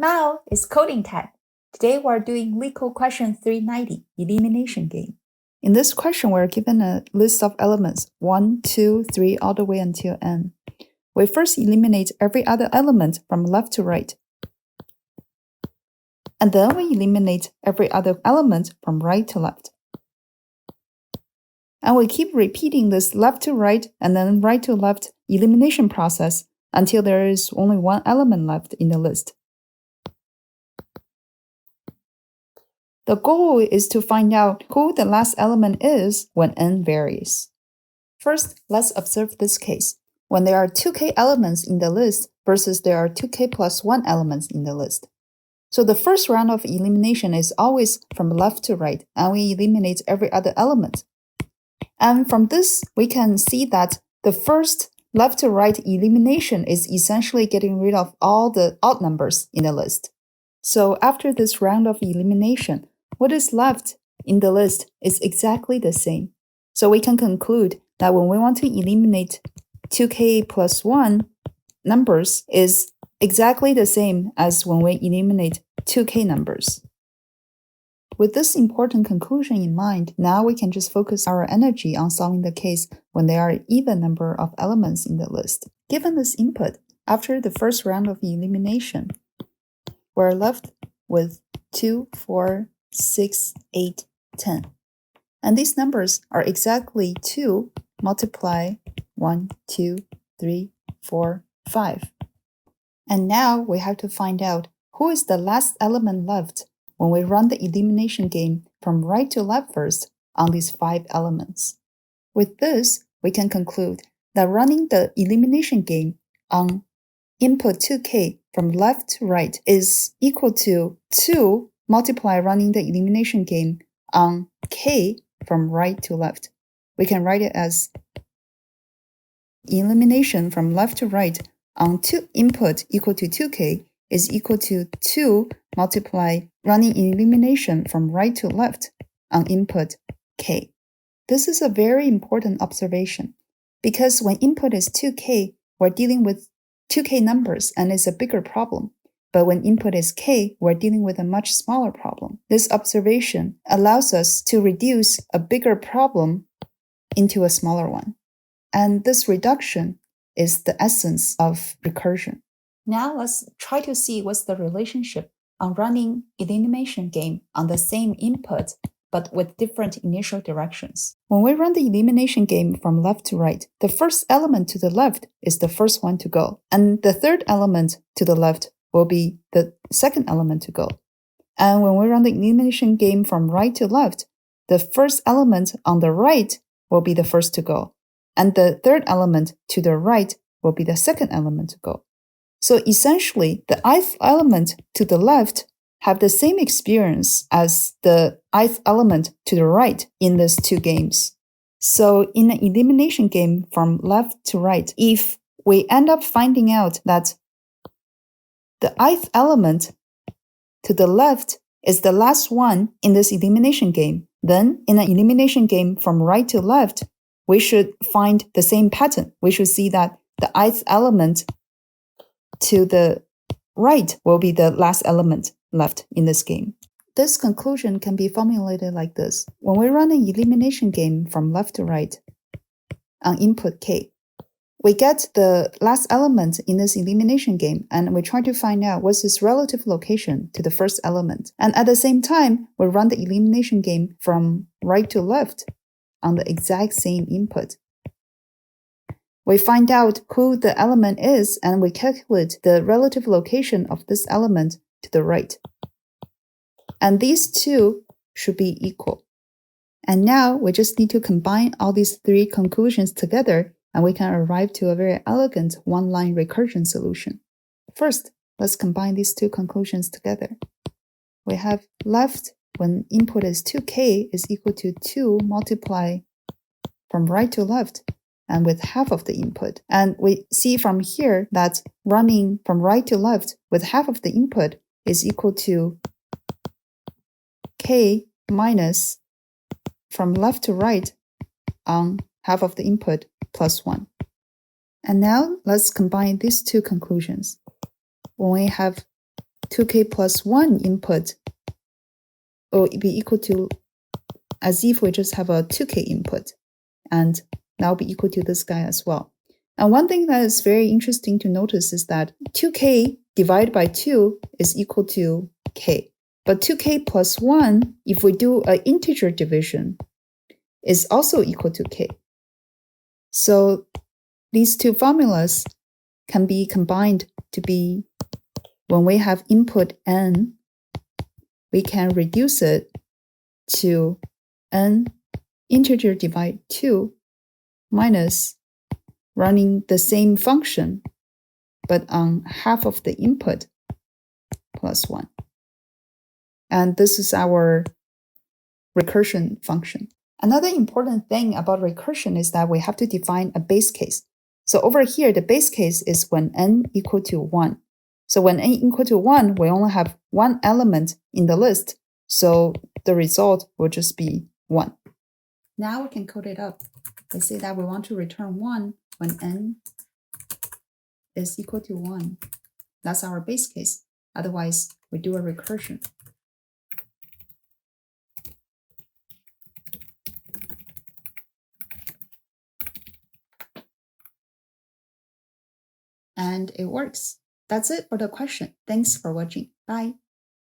Now it's coding time. Today we're doing Leetcode question 390, Elimination Game. In this question, we're given a list of elements, 1, 2, 3, all the way until n. We first eliminate every other element from left to right. And then we eliminate every other element from right to left. And we keep repeating this left to right and then right to left elimination process until there is only one element left in the list. The goal is to find out who the last element is when n varies. First, let's observe this case. When there are 2k elements in the list versus there are 2k plus 1 elements in the list. So the first round of elimination is always from left to right, and we eliminate every other element. And from this, we can see that the first left to right elimination is essentially getting rid of all the odd numbers in the list. So after this round of elimination, what is left in the list is exactly the same. So we can conclude that when we want to eliminate 2k plus 1 numbers is exactly the same as when we eliminate 2k numbers. With this important conclusion in mind, now we can just focus our energy on solving the case when there are an even number of elements in the list. Given this input, after the first round of elimination, we're left with 2, 4, 6, 8, 10. And these numbers are exactly 2 multiply 1, 2, 3, 4, 5. And now we have to find out who is the last element left when we run the elimination game from right to left first on these 5 elements. With this, we can conclude that running the elimination game on input 2k from left to right is equal to 2 multiply running the elimination game on k from right to left. We can write it as elimination from left to right on 2 input equal to 2k is equal to 2 multiply running elimination from right to left on input k. This is a very important observation because when input is 2k, we're dealing with 2k numbers and it's a bigger problem. But when input is k, we're dealing with a much smaller problem. This observation allows us to reduce a bigger problem into a smaller one. And this reduction is the essence of recursion. Now let's try to see what's the relationship on running elimination game on the same input but with different initial directions. When we run the elimination game from left to right, the first element to the left is the first one to go, and the third element to the left will be the second element to go. And when we run the elimination game from right to left, the first element on the right will be the first to go, and the third element to the right will be the second element to go. So essentially, the ith element to the left have the same experience as the ith element to the right in these two games. So in an elimination game from left to right, if we end up finding out that the ith element to the left is the last one in this elimination game, then in an elimination game from right to left, we should find the same pattern. We should see that the ith element to the right will be the last element left in this game. This conclusion can be formulated like this. When we run an elimination game from left to right on input k, we get the last element in this elimination game and we try to find out what's its relative location to the first element. And at the same time, we run the elimination game from right to left on the exact same input. We find out who the element is and we calculate the relative location of this element to the right. And these two should be equal. And now we just need to combine all these 3 conclusions together and we can arrive to a very elegant one-line recursion solution. First, let's combine these 2 conclusions together. We have left when input is 2k is equal to 2 multiply from right to left and with half of the input. And we see from here that running from right to left with half of the input is equal to k minus from left to right on half of the input plus 1. And now let's combine these 2 conclusions. When we have 2k plus 1 input will be equal to, as if we just have a 2k input, and that will be equal to this guy as well. And one thing that is very interesting to notice is that 2k divided by 2 is equal to k. But 2k plus 1, if we do an integer division, is also equal to k. So these two formulas can be combined to be, when we have input n, we can reduce it to n integer divide 2 minus running the same function, but on half of the input plus 1. And this is our recursion function. Another important thing about recursion is that we have to define a base case. So over here, the base case is when n equal to 1. So when n equal to 1, we only have one element in the list. So the result will just be 1. Now we can code it up. Let's say that we want to return 1 when n is equal to 1. That's our base case. Otherwise, we do a recursion. And it works. That's it for the question. Thanks for watching. Bye.